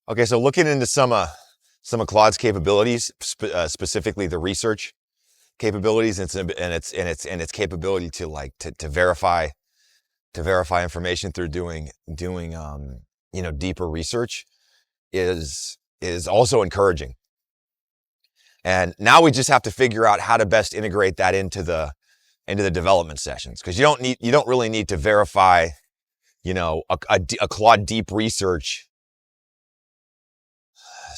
Okay, so looking into some of Claude's capabilities, specifically the research capabilities, and its capability to verify information through doing deeper research is also encouraging. And now we just have to figure out how to best integrate that into the development sessions, because you don't really need to verify a Claude deep research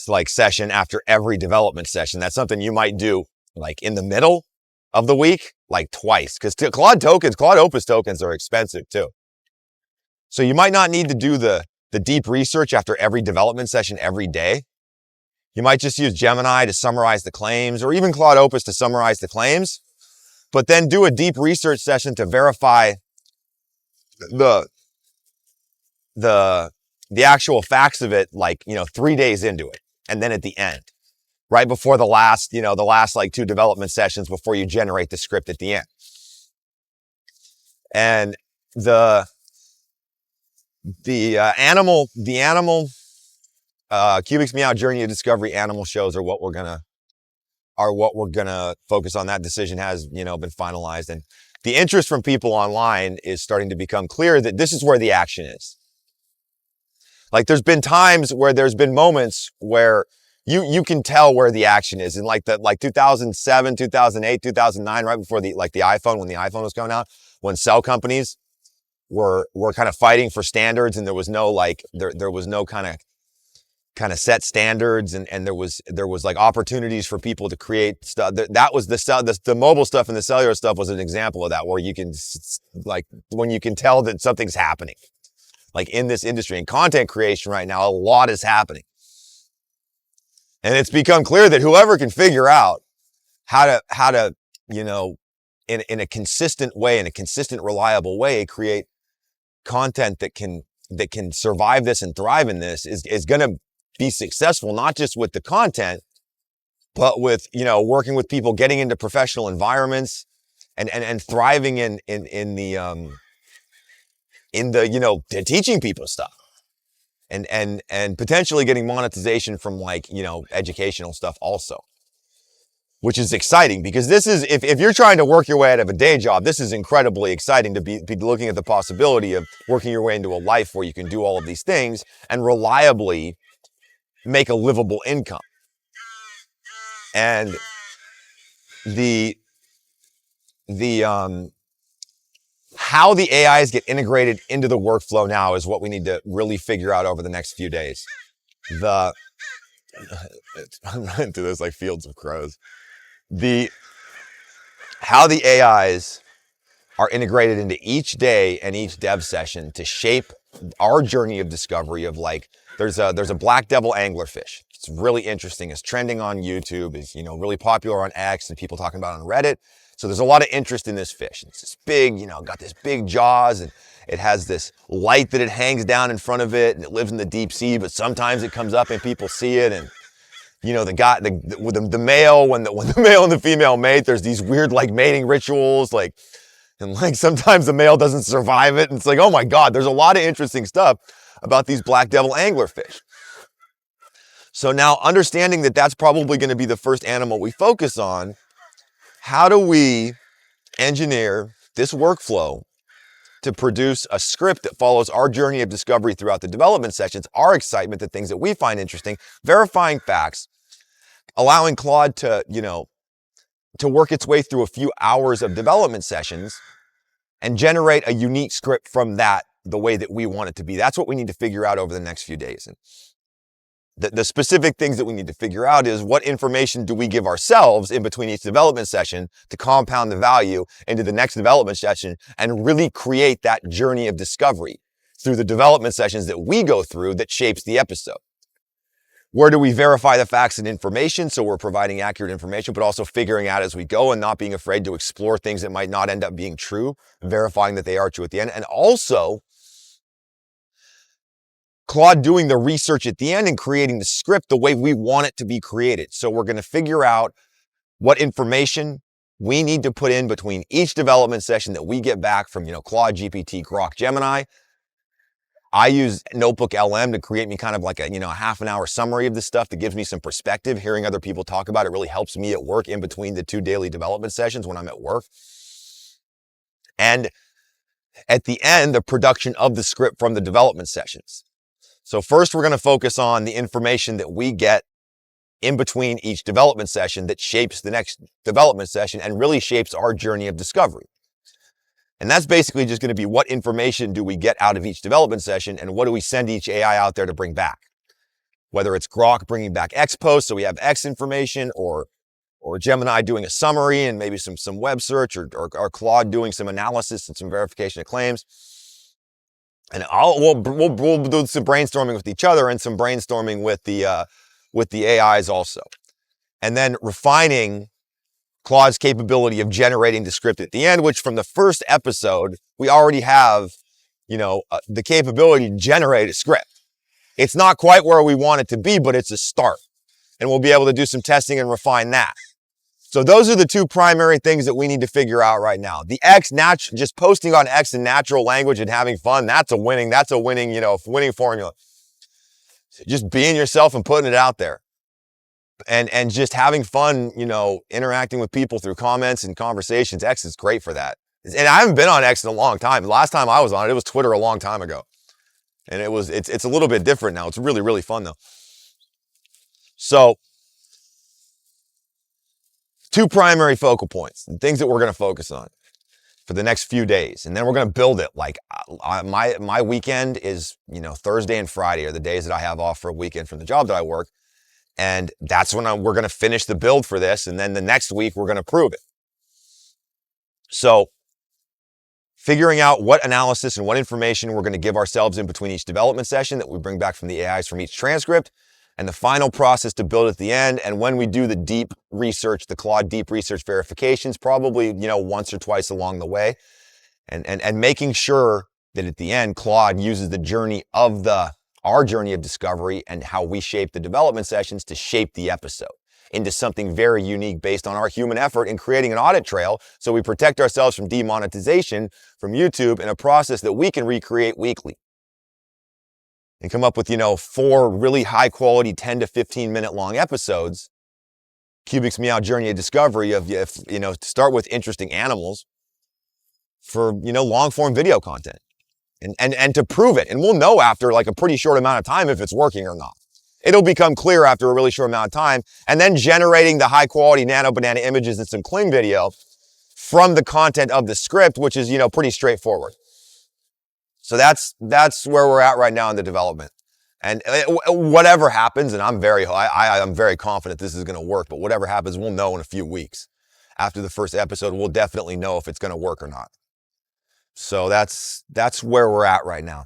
like session after every development session. That's something you might do like in the middle of the week, like twice, because Claude Opus tokens are expensive too. So you might not need to do the deep research after every development session every day. You might just use Gemini to summarize the claims, or even Claude Opus to summarize the claims, but then do a deep research session to verify the actual facts of it, 3 days into it. And then at the end, right before the last like 2 development sessions before you generate the script at the end. And the animal CuBiX Meow Journey of Discovery animal shows are what we're gonna focus on. That decision has been finalized, and the interest from people online is starting to become clear that this is where the action is. Like, there's been times where there's been moments where you can tell where the action is. In like 2007, 2008, 2009, right before the iPhone, when the iPhone was coming out, when cell companies were kind of fighting for standards, and there was no there was no kind of set standards, and there was like opportunities for people to create stuff. That was the mobile stuff, and the cellular stuff was an example of that, where you can when you can tell that something's happening. Like in this industry and content creation right now, a lot is happening. And it's become clear that whoever can figure out how to, in a consistent way, in a consistent, reliable way, create content that can survive this and thrive in this is going to be successful, not just with the content, but with, working with people, getting into professional environments and thriving in the teaching people stuff, and potentially getting monetization from educational stuff also, which is exciting, because this is, if you're trying to work your way out of a day job, this is incredibly exciting to be looking at the possibility of working your way into a life where you can do all of these things and reliably make a livable income. And how the AIs get integrated into the workflow now is what we need to really figure out over the next few days. I'm running through this like fields of crows. How the AIs are integrated into each day and each dev session to shape our journey of discovery of there's a black devil anglerfish. It's really interesting. It's trending on YouTube. It's, really popular on X, and people talking about it on Reddit. So there's a lot of interest in this fish. It's this big, got this big jaws, and it has this light that it hangs down in front of it, and it lives in the deep sea, but sometimes it comes up and people see it. And, the male, when the male and the female mate, there's these weird mating rituals, and sometimes the male doesn't survive it. And it's oh my God, there's a lot of interesting stuff about these black devil anglerfish. So now, understanding that that's probably going to be the first animal we focus on, how do we engineer this workflow to produce a script that follows our journey of discovery throughout the development sessions, our excitement, the things that we find interesting, verifying facts, allowing Claude to work its way through a few hours of development sessions and generate a unique script from that the way that we want it to be. That's what we need to figure out over the next few days. And the specific things that we need to figure out is, what information do we give ourselves in between each development session to compound the value into the next development session and really create that journey of discovery through the development sessions that we go through that shapes the episode. Where do we verify the facts and information, so we're providing accurate information, but also figuring out as we go and not being afraid to explore things that might not end up being true, verifying that they are true at the end. And also Claude doing the research at the end and creating the script the way we want it to be created. So we're going to figure out what information we need to put in between each development session that we get back from, Claude, GPT, Grok, Gemini, I use Notebook LM to create me kind of like a half an hour summary of this stuff that gives me some perspective. Hearing other people talk about it really helps me at work in between the 2 daily development sessions when I'm at work. And at the end, the production of the script from the development sessions. So first, we're going to focus on the information that we get in between each development session that shapes the next development session and really shapes our journey of discovery. And that's basically just going to be what information do we get out of each development session and what do we send each AI out there to bring back? Whether it's Grok bringing back X posts so we have X information, or Gemini doing a summary and maybe some web search, or Claude doing some analysis and some verification of claims. And we'll do some brainstorming with each other and some brainstorming with the AIs also. And then refining Claude's capability of generating the script at the end, which from the first episode, we already have, the capability to generate a script. It's not quite where we want it to be, but it's a start. And we'll be able to do some testing and refine that. So those are the 2 primary things that we need to figure out right now. The just posting on X in natural language and having fun, that's a winning formula. Just being yourself and putting it out there. And just having fun, interacting with people through comments and conversations. X is great for that. And I haven't been on X in a long time. The last time I was on it, it was Twitter a long time ago. And it's a little bit different now. It's really, really fun though. So 2 primary focal points, and things that we're going to focus on for the next few days. And then we're going to build it. Like my weekend is, Thursday and Friday are the days that I have off for a weekend from the job that I work. And that's when we're going to finish the build for this. And then the next week, we're going to prove it. So figuring out what analysis and what information we're going to give ourselves in between each development session that we bring back from the AIs from each transcript, and the final process to build at the end. And when we do the deep research, the Claude deep research verifications, probably, once or twice along the way, and making sure that at the end, Claude uses the journey of our journey of discovery and how we shape the development sessions to shape the episode into something very unique based on our human effort in creating an audit trail, so we protect ourselves from demonetization from YouTube in a process that we can recreate weekly. And come up with, 4 really high quality 10 to 15 minute long episodes. CuBiX Meow journey of discovery of, to start with interesting animals for, long form video content. And to prove it. And we'll know after like a pretty short amount of time if it's working or not. It'll become clear after a really short amount of time. And then generating the high quality nano banana images and some cling video from the content of the script, which is, pretty straightforward. So that's where we're at right now in the development. And whatever happens, and I'm very confident this is going to work, but whatever happens, we'll know in a few weeks. After the first episode, we'll definitely know if it's going to work or not. So that's where we're at right now.